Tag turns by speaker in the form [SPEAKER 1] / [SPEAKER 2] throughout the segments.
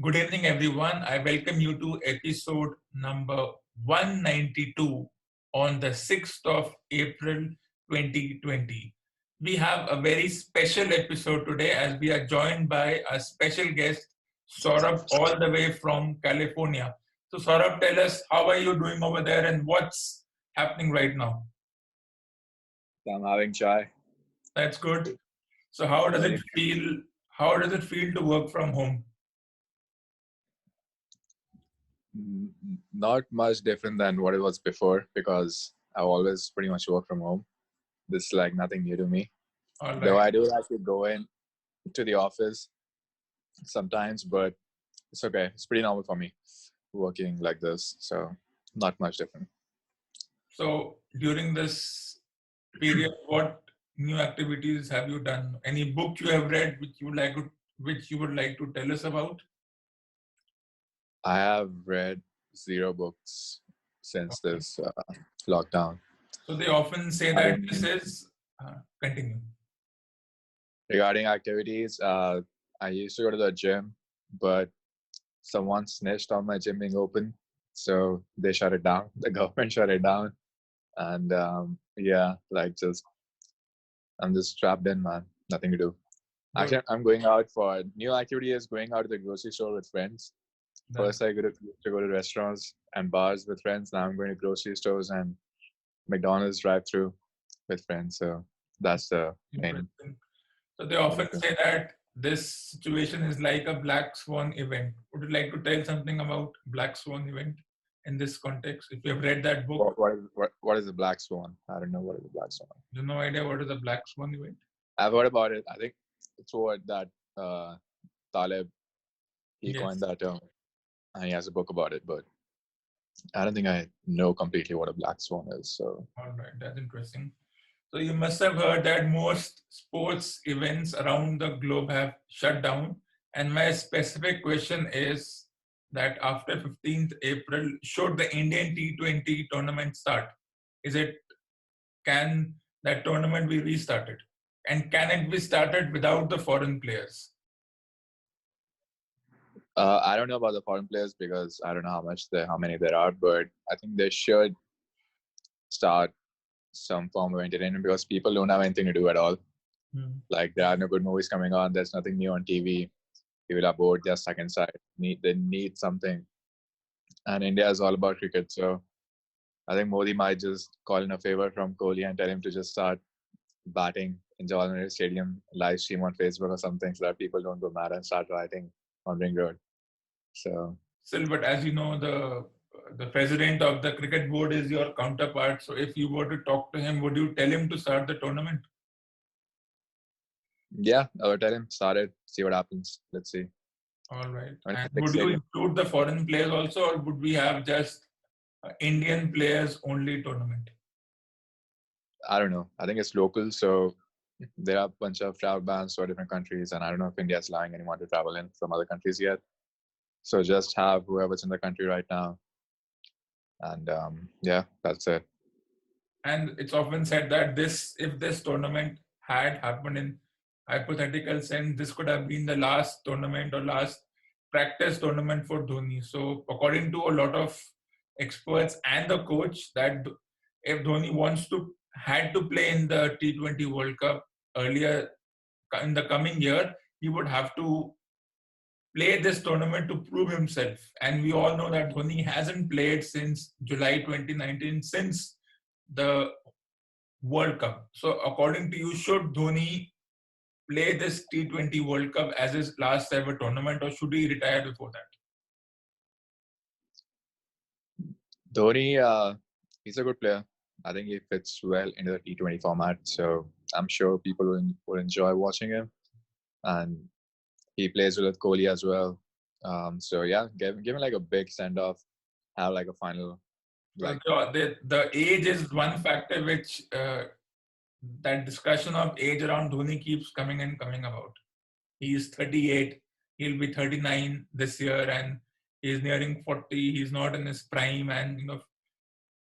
[SPEAKER 1] Good evening, everyone. I welcome you to episode number 192 on the 6th of April 2020. We have a very special episode today as we are joined by a special guest, Saurabh, all the way from California. So, Saurabh, tell us how are you doing over there and what's happening right now?
[SPEAKER 2] I'm having chai.
[SPEAKER 1] That's good. So, how does it
[SPEAKER 2] Very
[SPEAKER 1] feel? How does it feel to work from home?
[SPEAKER 2] not much different than what it was before because I've always pretty much worked from home. This is like nothing new to me.
[SPEAKER 1] All
[SPEAKER 2] Though
[SPEAKER 1] right.
[SPEAKER 2] I do actually go in to the office sometimes, but it's okay. It's pretty normal for me working like this. So not much different.
[SPEAKER 1] So during this period, what new activities have you done? Any book you have read which you would like to tell us about?
[SPEAKER 2] I have read zero books since
[SPEAKER 1] Okay.
[SPEAKER 2] this lockdown.
[SPEAKER 1] So they often say
[SPEAKER 2] I
[SPEAKER 1] that this
[SPEAKER 2] think
[SPEAKER 1] is continue.
[SPEAKER 2] regarding activities, I used to go to the gym, but someone snitched on my gym being open, so they shut it down. The government shut it down, and yeah, like just I'm just trapped in, man. Nothing to do.
[SPEAKER 1] Good.
[SPEAKER 2] Actually, I'm going out for new activity is going out to the grocery store with friends.
[SPEAKER 1] That's
[SPEAKER 2] First, I go to restaurants and bars with friends. Now I'm going to grocery stores and McDonald's drive-through with friends. So that's the main
[SPEAKER 1] interesting. So they often
[SPEAKER 2] main thing.
[SPEAKER 1] say that this situation is like a black swan event. Would you like to tell something about black swan event in this context? If you have read that book,
[SPEAKER 2] What is the black swan? I don't know what is the black swan.
[SPEAKER 1] you have no idea what is a black swan event.
[SPEAKER 2] I've heard about it. I think it's what that uh, Taleb he coined
[SPEAKER 1] Yes.
[SPEAKER 2] that term, and he has a book about it. But I don't think I know completely what a black swan is. So
[SPEAKER 1] All right, that's interesting. So you must have heard that most sports events around the globe have shut down. And my specific question is that after 15th April, should the Indian T20 tournament start? Is it can that tournament be restarted? And can it be started without the foreign players?
[SPEAKER 2] I don't know about the foreign players because I don't know how many there are. But I think they should start some form of entertainment because people don't have anything to do at all.
[SPEAKER 1] Hmm.
[SPEAKER 2] Like there are no good movies coming on. There's nothing new on TV. People are bored. They're stuck inside. They need something. And India is all about cricket. So I think Modi might just call in a favor from Kohli and tell him to just start batting in Jawaharlal Stadium, live stream on Facebook or something, so that people don't go mad and start rioting on Ring Road. So
[SPEAKER 1] Still, but as you know, the president of the cricket board is your counterpart. So if you were to talk to him, would you tell him to start the tournament?
[SPEAKER 2] yeah, I would tell him start it, see what happens. Let's see.
[SPEAKER 1] All right.
[SPEAKER 2] I mean,
[SPEAKER 1] And
[SPEAKER 2] big
[SPEAKER 1] would you
[SPEAKER 2] stadium.
[SPEAKER 1] include the foreign players also, or would we have just Indian players only tournament?
[SPEAKER 2] I don't know. I think it's local, so there are a bunch of travel bans for different countries, and I don't know if India's allowing anyone to travel in from other countries yet. So just have whoever's in the country right now, and yeah, that's it.
[SPEAKER 1] And it's often said that if this tournament had happened in hypothetical sense, this could have been the last tournament or last practice tournament for Dhoni. So according to a lot of experts and the coach, that if Dhoni had to play in the T20 World Cup earlier in the coming year, he would have to play this tournament to prove himself. And we all know that Dhoni hasn't played since July 2019, since the World Cup. So, according to you, should Dhoni play this T20 World Cup as his last ever tournament, or should he retire before that?
[SPEAKER 2] Dhoni, he's a good player. I think he fits well into the T20 format, so I'm sure people will enjoy watching him. And he plays well with Kohli as well. So yeah, give him like a big send off. Have like a final,
[SPEAKER 1] So,
[SPEAKER 2] like
[SPEAKER 1] the age is one factor which that discussion of age around Dhoni keeps coming and coming about. He is 38. He'll be 39 this year, and he's nearing 40. He's not in his prime, and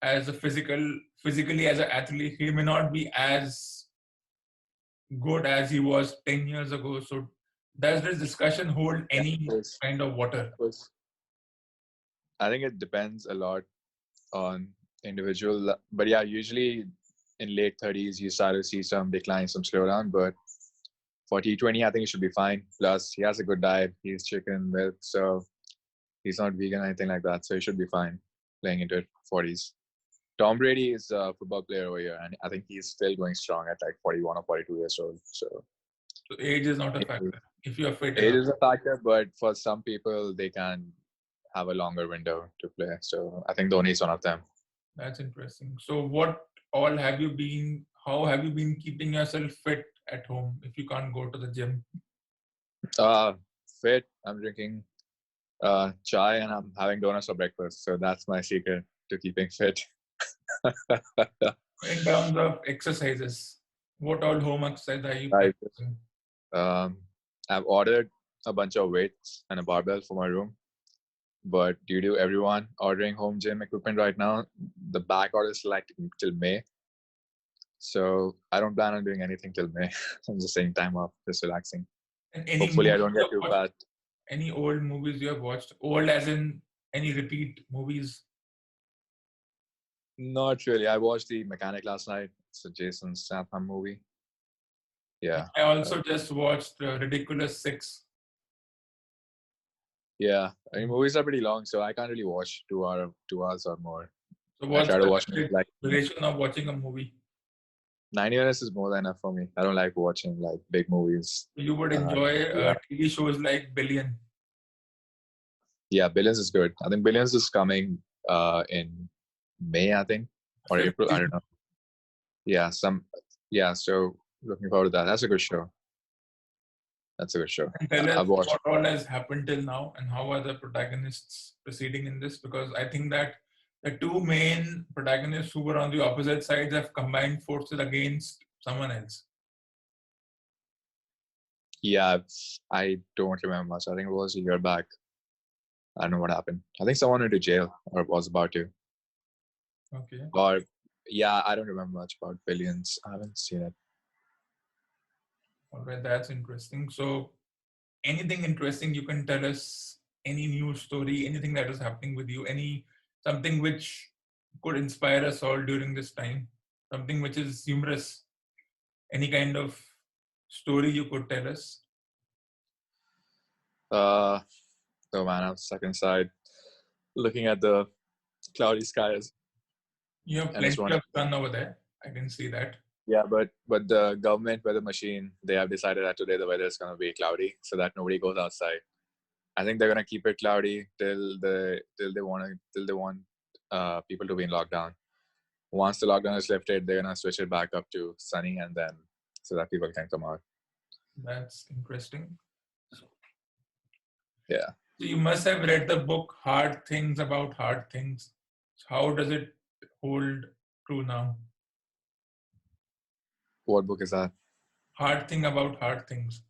[SPEAKER 1] as a physically as an athlete, he may not be as good as he was 10 years ago. So, Does this discussion hold
[SPEAKER 2] Yeah,
[SPEAKER 1] any
[SPEAKER 2] because,
[SPEAKER 1] kind of water?
[SPEAKER 2] because I think it depends a lot on individual. But yeah, usually in late 30s, you start to see some decline, some slowdown. But for T20, I think it should be fine. Plus, he has a good diet. He's chicken, milk, so he's not vegan or anything like that. So he should be fine playing into 40s. Tom Brady is a football player over here, and I think he's still going strong at like 41 or 42 years old. So
[SPEAKER 1] So age is not a factor if you are fit
[SPEAKER 2] age
[SPEAKER 1] enough.
[SPEAKER 2] is a factor, but for some people, they can have a longer window to play. So I think Dhoni is one of them.
[SPEAKER 1] That's interesting. So what all have you been? How have you been keeping yourself fit at home if you can't go to the gym?
[SPEAKER 2] Uh, Fit. I'm drinking chai and I'm having donuts for breakfast. So that's my secret to keeping fit.
[SPEAKER 1] In terms of exercises, what all home exercise are you
[SPEAKER 2] I
[SPEAKER 1] practicing?
[SPEAKER 2] um, I've ordered a bunch of weights and a barbell for my room. But due to everyone ordering home gym equipment right now, the back order is like till May. So I don't plan on doing anything till May. I'm just taking time off, just relaxing.
[SPEAKER 1] And any
[SPEAKER 2] Hopefully, I
[SPEAKER 1] movies
[SPEAKER 2] don't
[SPEAKER 1] you
[SPEAKER 2] get
[SPEAKER 1] have
[SPEAKER 2] too
[SPEAKER 1] watched?
[SPEAKER 2] fat.
[SPEAKER 1] Any old movies you have watched? Old as in any repeat movies?
[SPEAKER 2] Not really. I watched The Mechanic last night. It's a Jason Statham movie. Yeah.
[SPEAKER 1] I
[SPEAKER 2] Uh,
[SPEAKER 1] also just watched Ridiculous Six.
[SPEAKER 2] yeah. I mean, movies are pretty long, so I can't really watch 2 hours or more.
[SPEAKER 1] So
[SPEAKER 2] I
[SPEAKER 1] what's
[SPEAKER 2] try to
[SPEAKER 1] the
[SPEAKER 2] watch movies like
[SPEAKER 1] duration of watching a movie?
[SPEAKER 2] 90 minutes is more than enough for me. I don't like watching like big movies.
[SPEAKER 1] You would
[SPEAKER 2] Uh,
[SPEAKER 1] enjoy
[SPEAKER 2] yeah.
[SPEAKER 1] TV shows like Billion.
[SPEAKER 2] Yeah, Billions is good. I think Billions is coming in May, I think, or
[SPEAKER 1] Fifth
[SPEAKER 2] April. I don't
[SPEAKER 1] season.
[SPEAKER 2] know. Yeah, so looking forward to that. That's a good show. That's a good show.
[SPEAKER 1] And tell us
[SPEAKER 2] I've watched.
[SPEAKER 1] what all has happened till now and how are the protagonists proceeding in this? Because I think that the two main protagonists who were on the opposite sides have combined forces against someone else.
[SPEAKER 2] Yeah, I don't remember much. I think it was a year back. I don't know what happened. I think someone went to jail or was about to.
[SPEAKER 1] Okay.
[SPEAKER 2] Or yeah, I don't remember much about Billions. I haven't seen it.
[SPEAKER 1] All right, that's interesting. So anything interesting you can tell us, any news story, anything that is happening with you, any something which could inspire us all during this time, something which is humorous, any kind of story you could tell us.
[SPEAKER 2] Uh, oh man, I'm stuck inside, looking at the cloudy skies,
[SPEAKER 1] You have
[SPEAKER 2] and it's
[SPEAKER 1] plenty
[SPEAKER 2] running.
[SPEAKER 1] of sun over there. I can see that.
[SPEAKER 2] Yeah, but the government weather machine, they have decided that today the weather is gonna be cloudy, so that nobody goes outside. I think they're gonna keep it cloudy till they want people to be in lockdown. Once the lockdown is lifted, they're gonna switch it back up to sunny, and then so that people can come out.
[SPEAKER 1] That's interesting.
[SPEAKER 2] Yeah.
[SPEAKER 1] So you must have read the book Hard Things About Hard Things. How does it hold true now?
[SPEAKER 2] What book is that?
[SPEAKER 1] Hard Thing About Hard Things.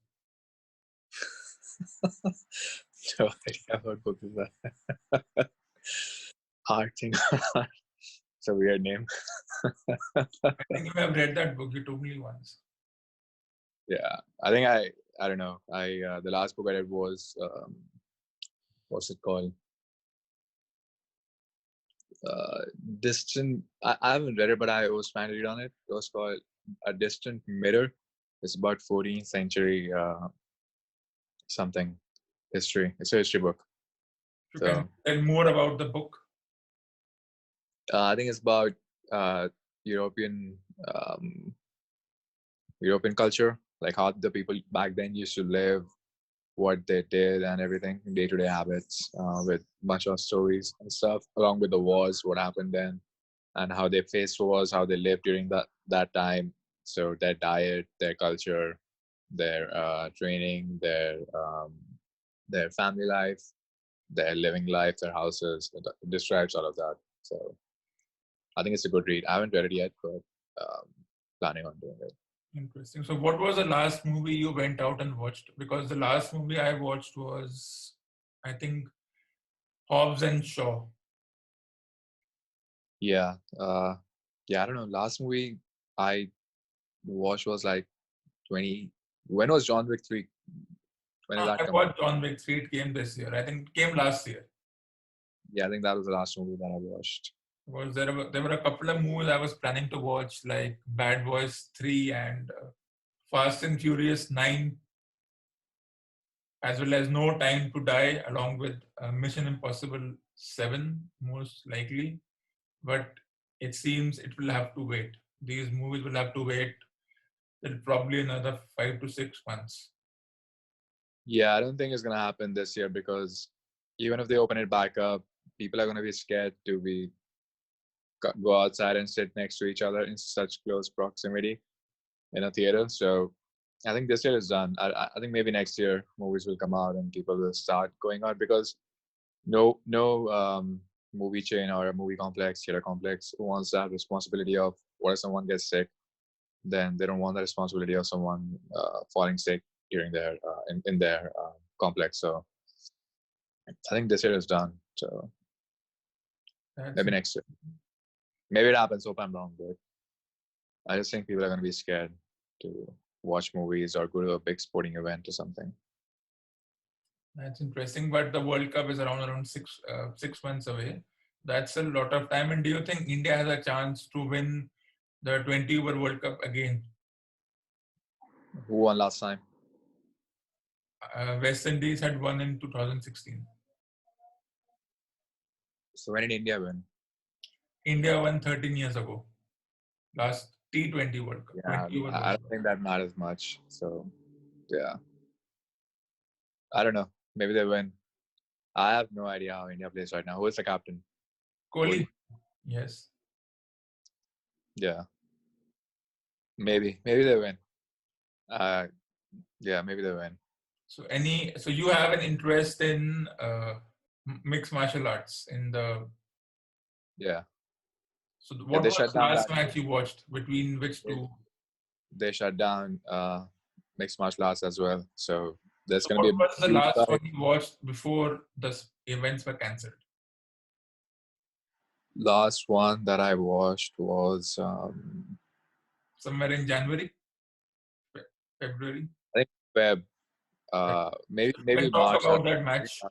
[SPEAKER 2] No idea what book is that. Hard thing. It's a weird name.
[SPEAKER 1] I think you have read that book. You told me once.
[SPEAKER 2] Yeah, I think I don't know. The last book I read was what's it called? Uh, Distant. I haven't read it, but I was trying to read on it. It was called A Distant Mirror. It's about 14th century something history. It's a history book.
[SPEAKER 1] You can
[SPEAKER 2] So
[SPEAKER 1] tell more about the book.
[SPEAKER 2] I think it's about uh, European um, European culture, like how the people back then used to live, what they did, and everything, day-to-day habits, with a bunch of stories and stuff, along with the wars, what happened then, and how they faced wars, how they lived during that time. So their diet, their culture, their training, their family life, their living life, their houses. It describes all of that. So I think it's a good read. I haven't read it yet, but planning on doing it.
[SPEAKER 1] Interesting. So, what was the last movie you went out and watched? Because the last movie I watched was, I think, Hobbs and Shaw.
[SPEAKER 2] Yeah, yeah. I don't know. Last movie I watched was like 20. When was John Wick 3 When did that
[SPEAKER 1] I
[SPEAKER 2] come out?
[SPEAKER 1] watched John Wick 3. It came this year. I think it came last year.
[SPEAKER 2] Yeah, I think that was the last movie that I watched.
[SPEAKER 1] There were a couple of movies I was planning to watch, like Bad Boys 3 and Fast and Furious 9, as well as No Time to Die, along with Mission Impossible 7, most likely. But it seems it will have to wait. These movies will have to wait till probably another 5 to 6 months.
[SPEAKER 2] Yeah, I don't think it's gonna happen this year because even if they open it back up, people are gonna be scared to go outside and sit next to each other in such close proximity in a theater. So I think this year is done. I think maybe next year movies will come out and people will start going out because no movie chain or a movie complex, theater complex wants that responsibility of what if someone gets sick. Then they don't want the responsibility of someone falling sick during their in their complex. So I think this year is done. So
[SPEAKER 1] That's
[SPEAKER 2] maybe next year. Maybe it happens. Hope I'm wrong, but I just think people are going to be scared to watch movies or go to a big sporting event or something.
[SPEAKER 1] That's interesting. But the World Cup is around 6 months away. That's a lot of time. And do you think India has a chance to win the 20 over World Cup again?
[SPEAKER 2] Who won last time?
[SPEAKER 1] West Indies had won in 2016.
[SPEAKER 2] So when did India win?
[SPEAKER 1] India won 13 years ago. Last T20 World Cup.
[SPEAKER 2] Yeah,
[SPEAKER 1] 20 over
[SPEAKER 2] I
[SPEAKER 1] World
[SPEAKER 2] don't
[SPEAKER 1] Cup.
[SPEAKER 2] think that matters much. So yeah, I don't know. Maybe they win. I have no idea how India plays right now. Who is the captain?
[SPEAKER 1] Kohli. Yes.
[SPEAKER 2] Yeah, maybe they win. Yeah, maybe they win.
[SPEAKER 1] So you have an interest in mixed martial arts in the.
[SPEAKER 2] Yeah,
[SPEAKER 1] So
[SPEAKER 2] yeah.
[SPEAKER 1] what
[SPEAKER 2] They
[SPEAKER 1] was
[SPEAKER 2] shut
[SPEAKER 1] the
[SPEAKER 2] down
[SPEAKER 1] last
[SPEAKER 2] that.
[SPEAKER 1] match you watched between which
[SPEAKER 2] They,
[SPEAKER 1] two?
[SPEAKER 2] they shut down mixed martial arts as well. So there's
[SPEAKER 1] So
[SPEAKER 2] going
[SPEAKER 1] what
[SPEAKER 2] to be a
[SPEAKER 1] was the
[SPEAKER 2] huge
[SPEAKER 1] last
[SPEAKER 2] fight.
[SPEAKER 1] one you watched before the events were cancelled?
[SPEAKER 2] Last one that I watched was
[SPEAKER 1] Somewhere in January, February.
[SPEAKER 2] I think Feb. Maybe
[SPEAKER 1] So you
[SPEAKER 2] maybe
[SPEAKER 1] can talk
[SPEAKER 2] March.
[SPEAKER 1] about that match.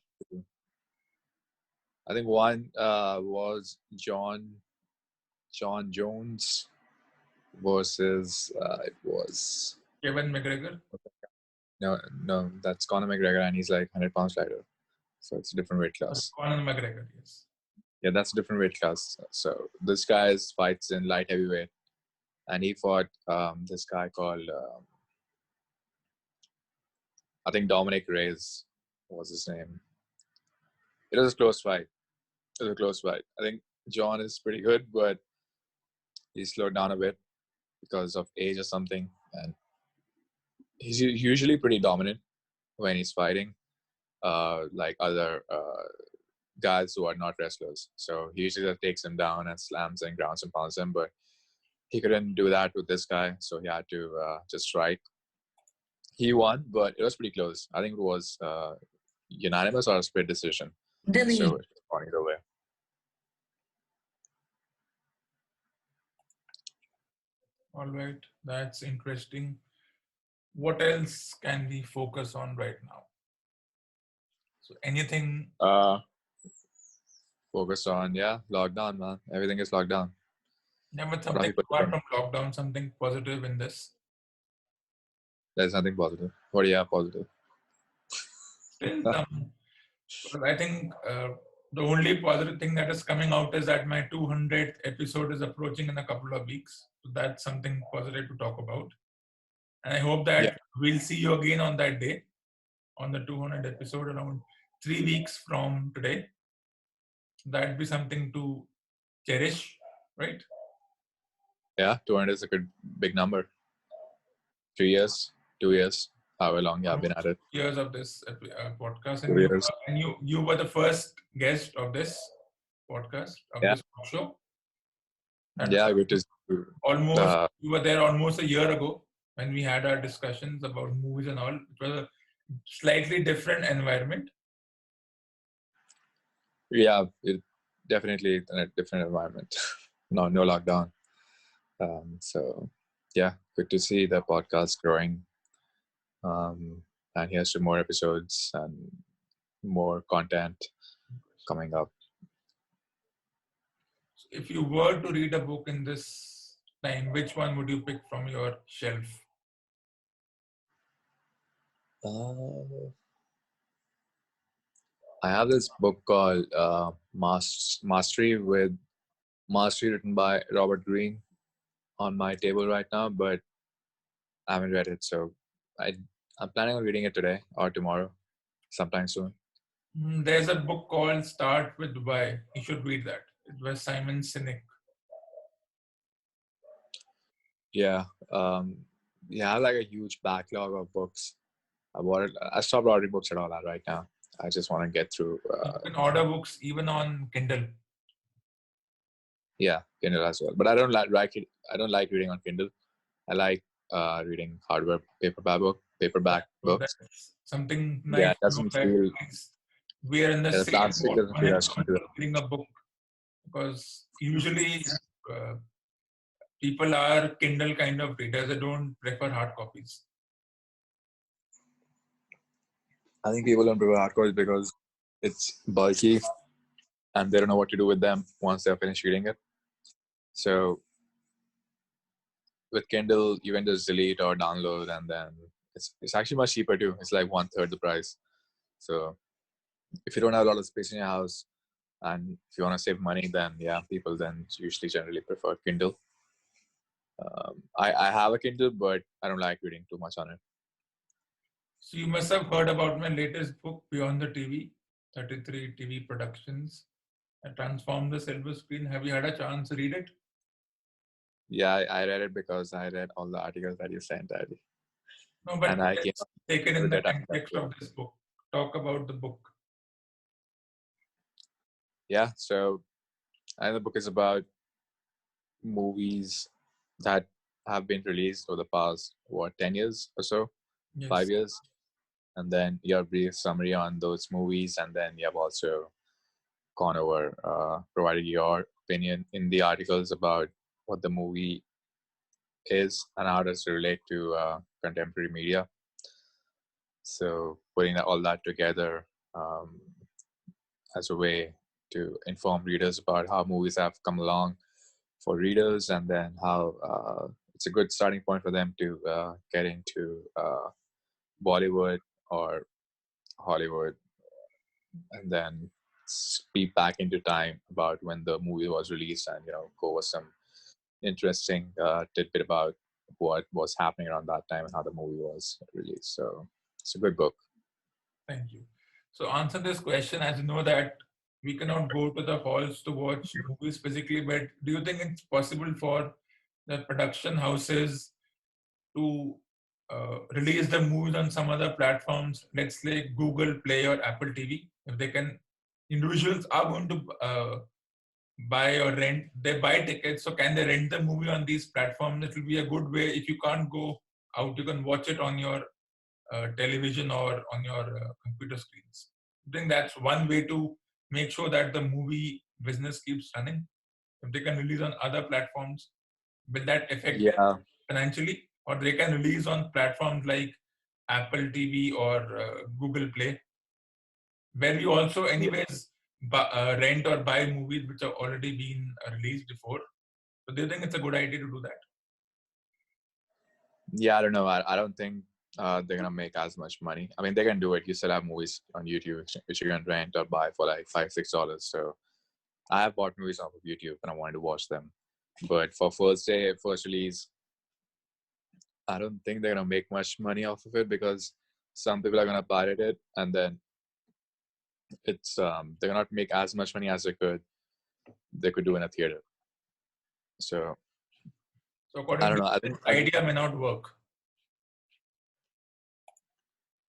[SPEAKER 2] I think one was John Jones versus it was
[SPEAKER 1] Kevin McGregor.
[SPEAKER 2] no that's Conor McGregor and he's like 100 pounds lighter, so it's a different weight class.
[SPEAKER 1] Conor McGregor. Yes.
[SPEAKER 2] Yeah, that's a different weight class. So this guy's fights in light heavyweight, and he fought this guy called I think Dominic Reyes was his name. It was a close fight. It was a close fight. I think John is pretty good, but he slowed down a bit because of age or something, and he's usually pretty dominant when he's fighting, like other guys who are not wrestlers. So he usually just takes him down and slams and grounds and pounds him, but he couldn't do that with this guy, so he had to just strike. He won, but it was pretty close. I think it was unanimous or a split decision.
[SPEAKER 3] Delete.
[SPEAKER 2] So it's gone either way.
[SPEAKER 1] All right. That's interesting. What else can we focus on right now? So anything?
[SPEAKER 2] Focus on lockdown, man. Everything is locked down.
[SPEAKER 1] Yeah, but
[SPEAKER 2] What are
[SPEAKER 1] something
[SPEAKER 2] people
[SPEAKER 1] apart
[SPEAKER 2] doing?
[SPEAKER 1] from lockdown, something positive in this.
[SPEAKER 2] There's nothing positive. What do you have positive?
[SPEAKER 1] Still some. Well, I think the only positive thing that is coming out is that my 200th episode is approaching in a couple of weeks. So that's something positive to talk about. And I hope
[SPEAKER 2] Yeah,
[SPEAKER 1] that we'll see you again on that day, on the 200th episode, around 3 weeks from today. That'd be something to cherish, right?
[SPEAKER 2] 200 is a good big number. 3 years, 2 years, however long I've been at it.
[SPEAKER 1] Years of this podcast,
[SPEAKER 2] 2 years.
[SPEAKER 1] and you were the first guest of this podcast of
[SPEAKER 2] Yeah,
[SPEAKER 1] this show. That was
[SPEAKER 2] yeah, good to see you.
[SPEAKER 1] almost you were there almost a year ago when we had our discussions about movies and all. It was a slightly different environment.
[SPEAKER 2] Yeah, it definitely in a different environment. No lockdown. So yeah, good to see the podcast growing. and here's to more episodes and more content coming up.
[SPEAKER 1] So if you were to read a book in this time, which one would you pick from your shelf?
[SPEAKER 2] Uh, I have this book called Mastery, written by Robert Greene, on my table right now, but I haven't read it. So I, I'm planning on reading it today or tomorrow, sometime soon.
[SPEAKER 1] There's a book called Start with Why. You should read that. It was Simon Sinek.
[SPEAKER 2] Yeah. Yeah, I have like a huge backlog of books. I stopped ordering books at all right now. I just want to get through.
[SPEAKER 1] You can order books even on Kindle.
[SPEAKER 2] Yeah, Kindle as well. But I don't like it. I don't like reading on Kindle. I like reading hardware paperback
[SPEAKER 1] So
[SPEAKER 2] books.
[SPEAKER 1] that's something
[SPEAKER 2] Yeah,
[SPEAKER 1] nice
[SPEAKER 2] it
[SPEAKER 1] to know
[SPEAKER 2] doesn't
[SPEAKER 1] that
[SPEAKER 2] feel.
[SPEAKER 1] at least we are in the
[SPEAKER 2] Yeah, the
[SPEAKER 1] same
[SPEAKER 2] plastic
[SPEAKER 1] boat
[SPEAKER 2] doesn't
[SPEAKER 1] when
[SPEAKER 2] feel
[SPEAKER 1] it
[SPEAKER 2] as
[SPEAKER 1] comes
[SPEAKER 2] good.
[SPEAKER 1] to reading a book. Because usually uh, people are Kindle kind of readers. They don't prefer hard copies.
[SPEAKER 2] I think people don't prefer hardcores because it's bulky and they don't know what to do with them once they're finished reading it. So with Kindle, you can just delete or download, and then it's actually much cheaper too. It's like 1/3 the price. So if you don't have a lot of space in your house, and if you want to save money, then yeah, people then usually generally prefer Kindle. I have a Kindle, but I don't like reading too much on it.
[SPEAKER 1] So you must have heard about my latest book, Beyond the TV, 33 TV Productions. I transformed the silver screen. Have you had a chance to read it?
[SPEAKER 2] Yeah, I read it because I read all the articles that you sent, Daddy,
[SPEAKER 1] No,
[SPEAKER 2] and
[SPEAKER 1] but
[SPEAKER 2] I came
[SPEAKER 1] let's
[SPEAKER 2] up
[SPEAKER 1] take it in
[SPEAKER 2] with
[SPEAKER 1] the
[SPEAKER 2] that.
[SPEAKER 1] context of this book. Talk about the book.
[SPEAKER 2] Yeah, so and the book is about movies that have been released over the past 10 years or so,
[SPEAKER 1] Yes.
[SPEAKER 2] 5 years, and then your brief summary on those movies, and then you have also gone over provided your opinion in the articles about what the movie is and how does it relate to contemporary media. So putting all that together um, as a way to inform readers about how movies have come along for readers, and then how it's a good starting point for them to get into Bollywood or Hollywood, and then speed back into time about when the movie was released, and go over some interesting tidbit about what was happening around that time and how the movie was released. So it's a good book.
[SPEAKER 1] Thank you. So answer this question, as you know that we cannot go to the halls to watch movies physically, but do you think it's possible for the production houses to release the movies on some other platforms, let's say Google Play or Apple TV? If they can, individuals are going to buy or rent, they buy tickets, so can they rent the movie on these platforms? It will be a good way. If you can't go out, you can watch it on your television or on your computer screens. I think that's one way to make sure that the movie business keeps running. If they can release on other platforms, will that affect them
[SPEAKER 2] Yeah,
[SPEAKER 1] financially? Or they can release on platforms like Apple TV or Google Play, where you also, anyways, rent or buy movies which have already been released before. So, do you think it's a good idea to do that?
[SPEAKER 2] yeah. I don't know. I don't think they're gonna make as much money. I mean, they can do it. You still have movies on YouTube which you can rent or buy for like $5-6. So I have bought movies off of YouTube and I wanted to watch them. But for first release, I don't think they're gonna make much money off of it because some people are gonna pirate it, and then it's they're gonna make as much money as they could do in a theater. So
[SPEAKER 1] So,
[SPEAKER 2] I
[SPEAKER 1] according
[SPEAKER 2] don't
[SPEAKER 1] to
[SPEAKER 2] know. I
[SPEAKER 1] you,
[SPEAKER 2] think
[SPEAKER 1] this idea may not work.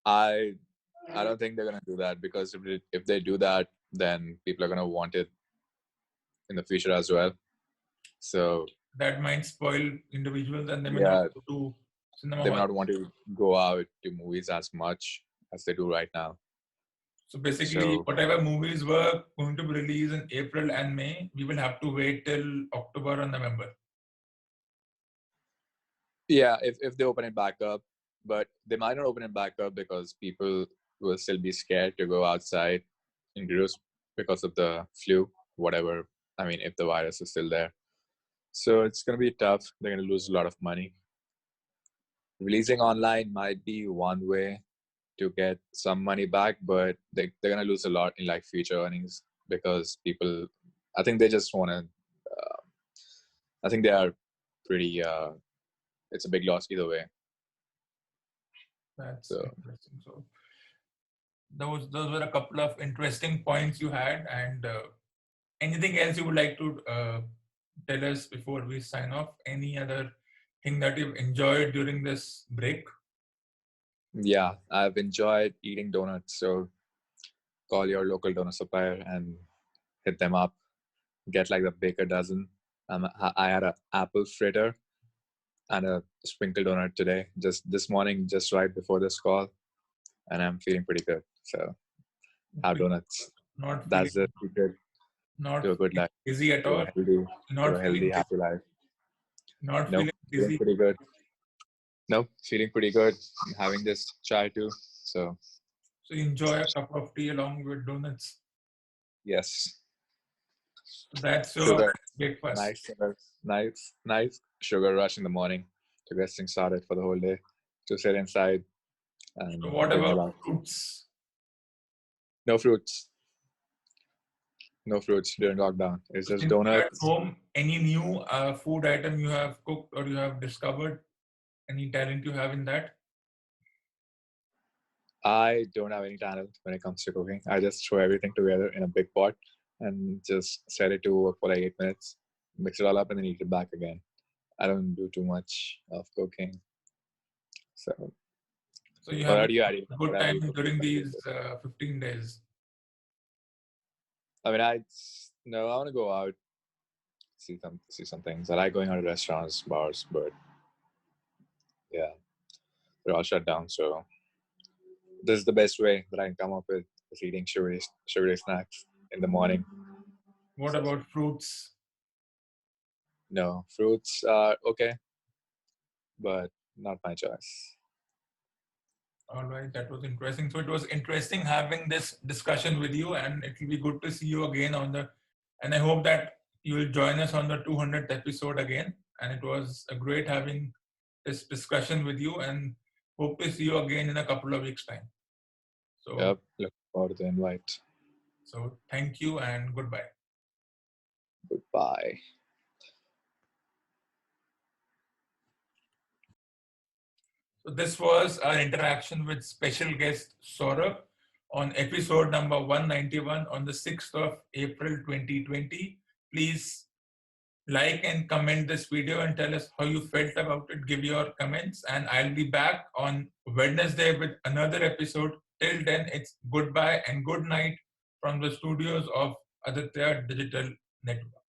[SPEAKER 2] I I don't think they're gonna do that because if they do that, then people are gonna want it in the future as well. So
[SPEAKER 1] That might spoil individuals and they may not
[SPEAKER 2] yeah,
[SPEAKER 1] go to cinema
[SPEAKER 2] they may
[SPEAKER 1] hall.
[SPEAKER 2] not want to go out to movies as much as they do right now.
[SPEAKER 1] So basically,
[SPEAKER 2] So
[SPEAKER 1] whatever movies were going to be released in April and May, we will have to wait till October or November.
[SPEAKER 2] yeah, if they open it back up, but they might not open it back up because people will still be scared to go outside in groups because of the flu, whatever. I mean, if the virus is still there. So it's going to be tough. They're going to lose a lot of money. Releasing online might be one way to get some money back, but they're going to lose a lot in like future earnings because people, I think they just want to, I think they are pretty, it's a big loss either way.
[SPEAKER 1] That's
[SPEAKER 2] So
[SPEAKER 1] interesting. So those were a couple of interesting points you had, and anything else you would like to tell us before we sign off? Any other thing that you've enjoyed during this break?
[SPEAKER 2] yeah, I've enjoyed eating donuts. So call your local donut supplier and hit them up. Get like the baker dozen. I had an apple fritter and a sprinkle donut today, just this morning, just right before this call, and I'm feeling pretty good. So have donuts.
[SPEAKER 1] Not feeling
[SPEAKER 2] That's the secret
[SPEAKER 1] not
[SPEAKER 2] to a good
[SPEAKER 1] feeling
[SPEAKER 2] life,
[SPEAKER 1] dizzy at
[SPEAKER 2] to
[SPEAKER 1] all.
[SPEAKER 2] a healthy,
[SPEAKER 1] Not feeling dizzy,
[SPEAKER 2] happy life.
[SPEAKER 1] not
[SPEAKER 2] Nope,
[SPEAKER 1] feeling
[SPEAKER 2] feeling
[SPEAKER 1] dizzy.
[SPEAKER 2] pretty good. Nope, feeling pretty good. Having this chai too. So
[SPEAKER 1] So you enjoy a cup of tea along with donuts.
[SPEAKER 2] yes,
[SPEAKER 1] So that's your
[SPEAKER 2] sugar,
[SPEAKER 1] breakfast.
[SPEAKER 2] nice sugar, nice sugar rush in the morning to get things started for the whole day. To sit inside
[SPEAKER 1] So
[SPEAKER 2] and
[SPEAKER 1] what
[SPEAKER 2] dream
[SPEAKER 1] about
[SPEAKER 2] about
[SPEAKER 1] fruits?
[SPEAKER 2] no fruits, no fruits during lockdown. It's just
[SPEAKER 1] Since you're at
[SPEAKER 2] donuts.
[SPEAKER 1] home, any new food item you have cooked or you have discovered? Any talent you have in that?
[SPEAKER 2] I don't have any talent when it comes to cooking. I just throw everything together in a big pot and just set it to work for like 8 minutes, mix it all up, and then eat it back again. I don't do too much of cooking. So,
[SPEAKER 1] So you
[SPEAKER 2] what
[SPEAKER 1] have
[SPEAKER 2] are you adding?
[SPEAKER 1] a
[SPEAKER 2] What
[SPEAKER 1] good
[SPEAKER 2] have
[SPEAKER 1] time
[SPEAKER 2] you cooked
[SPEAKER 1] during
[SPEAKER 2] recently?
[SPEAKER 1] these 15 days.
[SPEAKER 2] I mean, I no, I want to go out, see some things. I like going out to restaurants, bars, but yeah, they're all shut down. So this is the best way that I can come up with is eating sugary snacks in the morning.
[SPEAKER 1] What about fruits?
[SPEAKER 2] No, fruits are okay, but not my choice.
[SPEAKER 1] All right, that was interesting. So it was interesting having this discussion with you, and it will be good to see you again on the. And I hope that you will join us on the 200th episode again. And it was a great having this discussion with you, and hope to see you again in a couple of weeks' time. So,
[SPEAKER 2] Yep, look forward to the invite.
[SPEAKER 1] so thank you and goodbye.
[SPEAKER 2] Goodbye.
[SPEAKER 1] So this was our interaction with special guest Saurabh on episode number 191 on the 6th of April 2020. Please like and comment this video and tell us how you felt about it. Give your comments, and I'll be back on Wednesday with another episode. Till then, it's goodbye and good night from the studios of Aditya Digital Network.